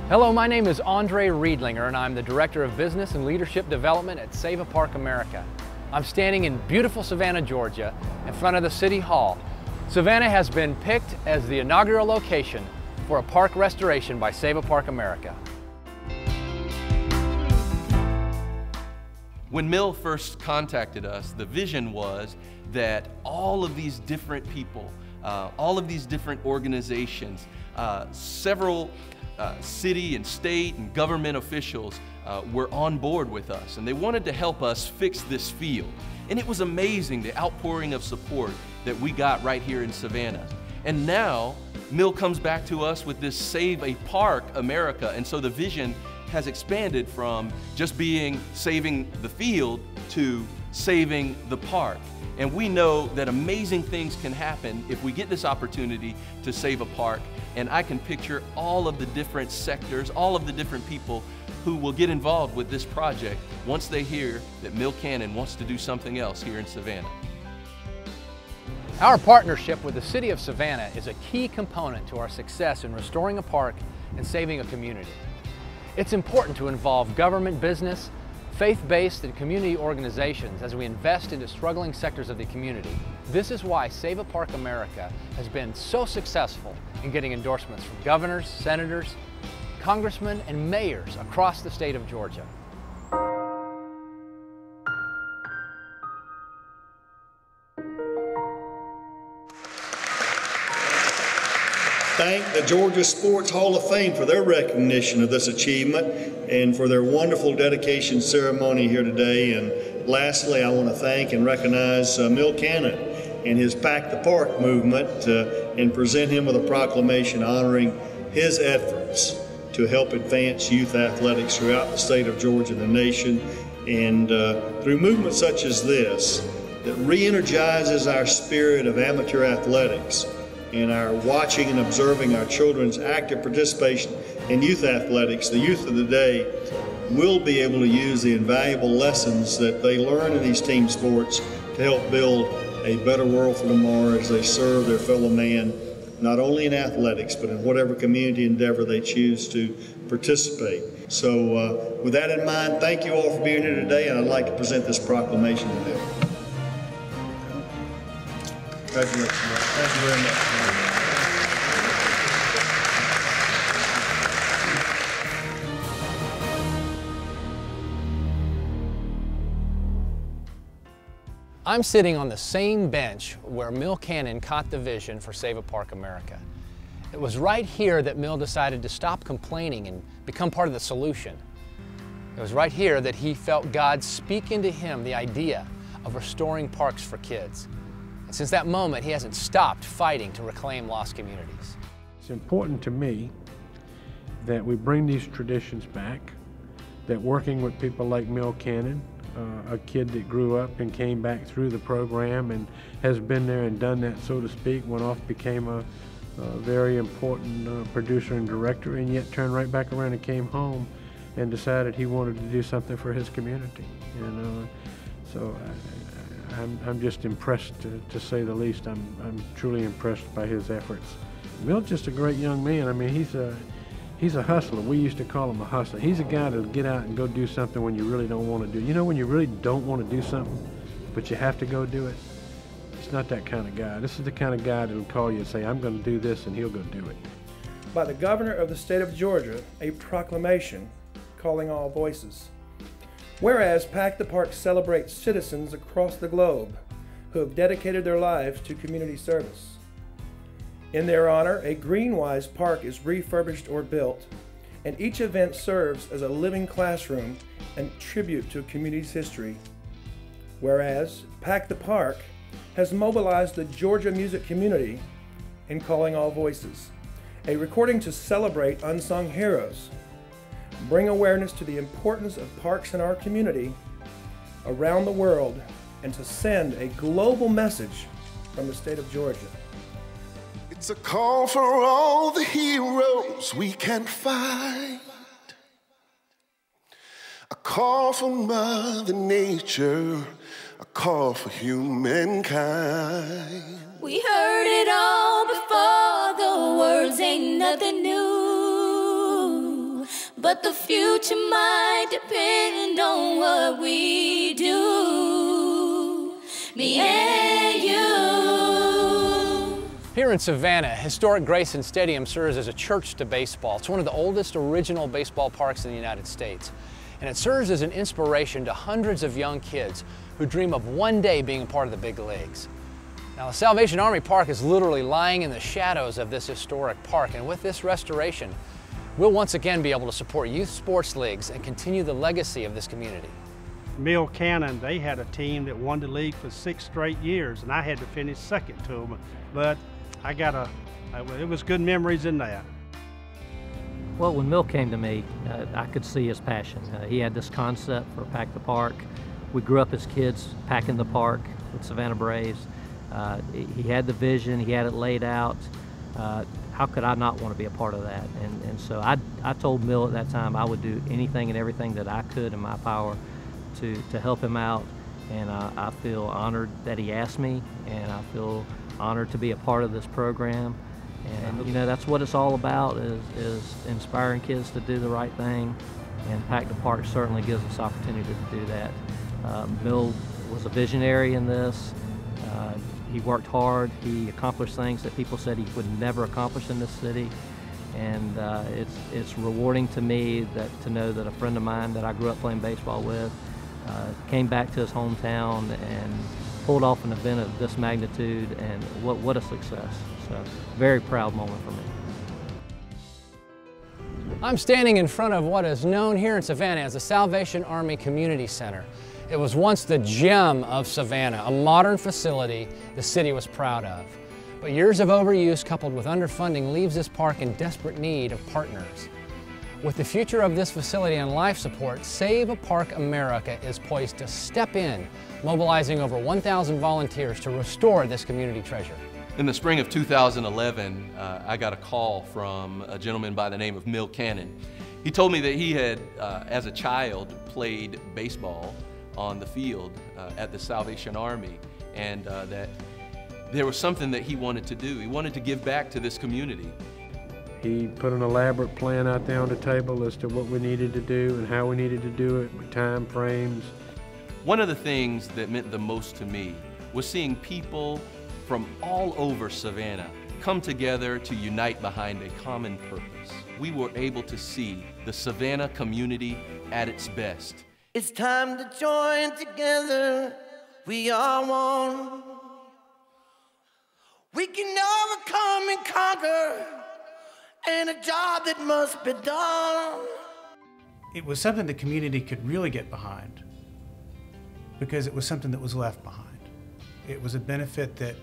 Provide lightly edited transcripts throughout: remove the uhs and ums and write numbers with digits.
Hello, my name is Andre Riedlinger and I'm the Director of Business and Leadership Development at Sava Park America. I'm standing in beautiful Savannah, Georgia, in front of the City Hall. Savannah has been picked as the inaugural location for a park restoration by Sava Park America. When Mill first contacted us, the vision was that all of these different people, all of these different organizations, several city and state and government officials were on board with us, and they wanted to help us fix this field. And it was amazing, the outpouring of support that we got right here in Savannah. And now Mill comes back to us with this Save a Park America, and so the vision has expanded from just being saving the field to saving the park. And we know that amazing things can happen if we get this opportunity to save a park. And I can picture all of the different sectors, all of the different people who will get involved with this project once they hear that Mill Cannon wants to do something else here in Savannah. Our partnership with the City of Savannah is a key component to our success in restoring a park and saving a community. It's important to involve government, business, faith-based and community organizations as we invest into struggling sectors of the community. This is why Save a Park America has been so successful in getting endorsements from governors, senators, congressmen, and mayors across the state of Georgia. Thank the Georgia Sports Hall of Fame for their recognition of this achievement and for their wonderful dedication ceremony here today. And lastly, I want to thank and recognize Mill Cannon and his Pack the Park movement and present him with a proclamation honoring his efforts to help advance youth athletics throughout the state of Georgia and the nation. And through movements such as this that re-energizes our spirit of amateur athletics and our watching and observing our children's active participation in youth athletics, the youth of the day will be able to use the invaluable lessons that they learn in these team sports to help build a better world for tomorrow as they serve their fellow man, not only in athletics, but in whatever community endeavor they choose to participate. So with that in mind, thank you all for being here today, and I'd like to present this proclamation to them. Congratulations. Thank you very much. I'm sitting on the same bench where Mill Cannon caught the vision for Save a Park America. It was right here that Mill decided to stop complaining and become part of the solution. It was right here that he felt God speak into him the idea of restoring parks for kids. And since that moment, he hasn't stopped fighting to reclaim lost communities. It's important to me that we bring these traditions back, that working with people like Mill Cannon, a kid that grew up and came back through the program and has been there and done that, so to speak, went off, became a very important producer and director, and yet turned right back around and came home and decided he wanted to do something for his community. And so I'm just impressed, to say the least. I'm truly impressed by his efforts. Mill's just a great young man. I mean, he's a hustler. We used to call him a hustler. He's a guy that'll get out and go do something when you really don't want to do. You know, when you really don't want to do something, but you have to go do it? He's not that kind of guy. This is the kind of guy that'll call you and say, I'm going to do this, and he'll go do it. By the Governor of the State of Georgia, a proclamation calling all voices. Whereas Pack the Park celebrates citizens across the globe who have dedicated their lives to community service. In their honor, a Greenwise Park is refurbished or built, and each event serves as a living classroom and tribute to a community's history. Whereas Pack the Park has mobilized the Georgia music community in Calling All Voices, a recording to celebrate unsung heroes, bring awareness to the importance of parks in our community around the world, and to send a global message from the state of Georgia. It's a call for all the heroes we can find, a call for Mother Nature, a call for humankind. We heard it all before, the words ain't nothing new. but the future might depend on what we do, me and you. Here in Savannah, historic Grayson Stadium serves as a church to baseball. It's one of the oldest original baseball parks in the United States. And it serves as an inspiration to hundreds of young kids who dream of one day being a part of the big leagues. Now, the Salvation Army Park is literally lying in the shadows of this historic park, and with this restoration, we'll once again be able to support youth sports leagues and continue the legacy of this community. Mill Cannon, they had a team that won the league for 6 straight years, and I had to finish second to them. But it was good memories in that. Well, when Mill came to me, I could see his passion. He had this concept for Pack the Park. We grew up as kids packing the park with Savannah Braves. He had the vision, he had it laid out. How could I not want to be a part of that? And so I told Mill at that time I would do anything and everything that I could in my power to help him out. And I feel honored that he asked me, and I feel honored to be a part of this program. And you know, that's what it's all about, is inspiring kids to do the right thing. And Pack the Park certainly gives us opportunity to do that. Mill was a visionary in this. He worked hard. He accomplished things that people said he would never accomplish in this city. And it's rewarding to me to know that a friend of mine that I grew up playing baseball with came back to his hometown and pulled off an event of this magnitude, and what a success. So, very proud moment for me. I'm standing in front of what is known here in Savannah as the Salvation Army Community Center. It was once the gem of Savannah, a modern facility the city was proud of. But years of overuse coupled with underfunding leaves this park in desperate need of partners. With the future of this facility on life support, Save a Park America is poised to step in, mobilizing over 1,000 volunteers to restore this community treasure. In the spring of 2011, I got a call from a gentleman by the name of Mill Cannon. He told me that he had, as a child, played baseball on the field at the Salvation Army, and that there was something that he wanted to do. He wanted to give back to this community. He put an elaborate plan out there on the table as to what we needed to do and how we needed to do it, with time frames. One of the things that meant the most to me was seeing people from all over Savannah come together to unite behind a common purpose. We were able to see the Savannah community at its best. It's time to join together, we are one. We can overcome and conquer, and a job that must be done. It was something the community could really get behind, because it was something that was left behind. It was a benefit that,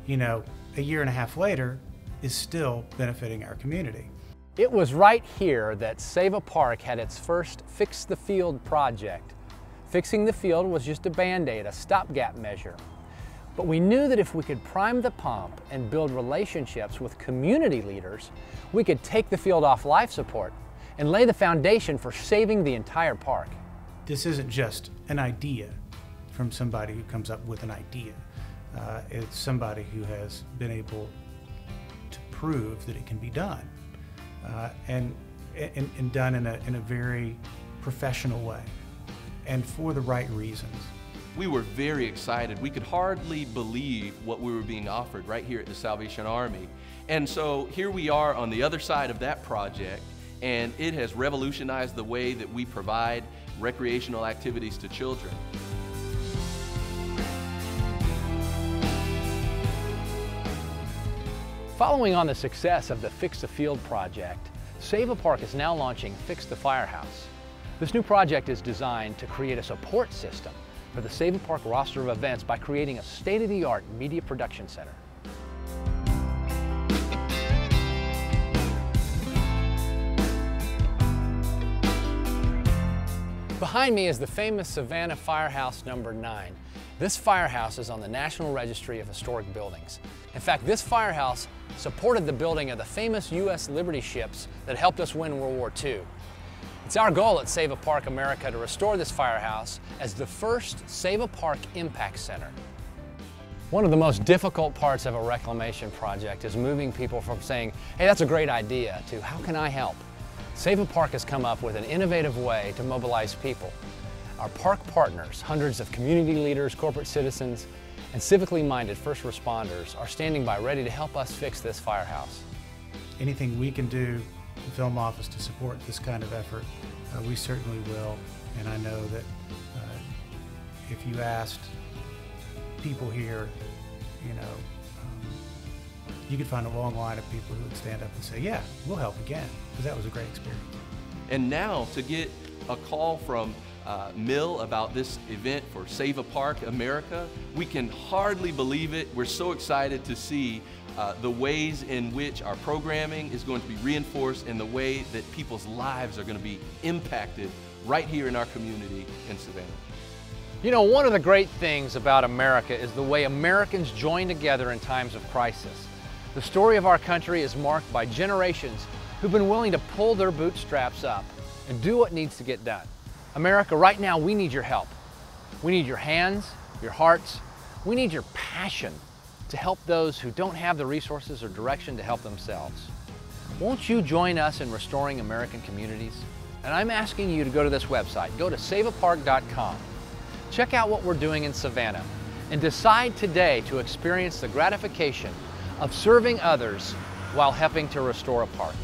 you know, a year and a half later is still benefiting our community. It was right here that Save a Park had its first Fix the Field project. Fixing the field was just a Band-Aid, a stopgap measure. But we knew that if we could prime the pump and build relationships with community leaders, we could take the field off life support and lay the foundation for saving the entire park. This isn't just an idea from somebody who comes up with an idea. It's somebody who has been able to prove that it can be done, and done in a very professional way and for the right reasons. We were very excited. We could hardly believe what we were being offered right here at the Salvation Army. And so here we are on the other side of that project, and it has revolutionized the way that we provide recreational activities to children. Following on the success of the Fix the Field project, Save a Park is now launching Fix the Firehouse. This new project is designed to create a support system for the Save a Park roster of events by creating a state-of-the-art media production center. Behind me is the famous Savannah Firehouse number 9. This firehouse is on the National Registry of Historic Buildings. In fact, this firehouse supported the building of the famous U.S. Liberty ships that helped us win World War II. It's our goal at Save a Park America to restore this firehouse as the first Save a Park Impact Center. One of the most difficult parts of a reclamation project is moving people from saying, hey, that's a great idea, to how can I help? Sava Park has come up with an innovative way to mobilize people. Our park partners, hundreds of community leaders, corporate citizens, and civically minded first responders are standing by ready to help us fix this firehouse. Anything we can do in the film office to support this kind of effort, we certainly will. And I know that if you asked people here, you know, you could find a long line of people who would stand up and say, yeah, we'll help again, because that was a great experience. And now to get a call from Mill about this event for Sava Park America, we can hardly believe it. We're so excited to see the ways in which our programming is going to be reinforced and the way that people's lives are going to be impacted right here in our community in Savannah. You know, one of the great things about America is the way Americans join together in times of crisis. The story of our country is marked by generations who've been willing to pull their bootstraps up and do what needs to get done. America, right now, we need your help. We need your hands, your hearts. We need your passion to help those who don't have the resources or direction to help themselves. Won't you join us in restoring American communities? And I'm asking you to go to this website. Go to savapark.com. Check out what we're doing in Savannah and decide today to experience the gratification of serving others while helping to restore a park.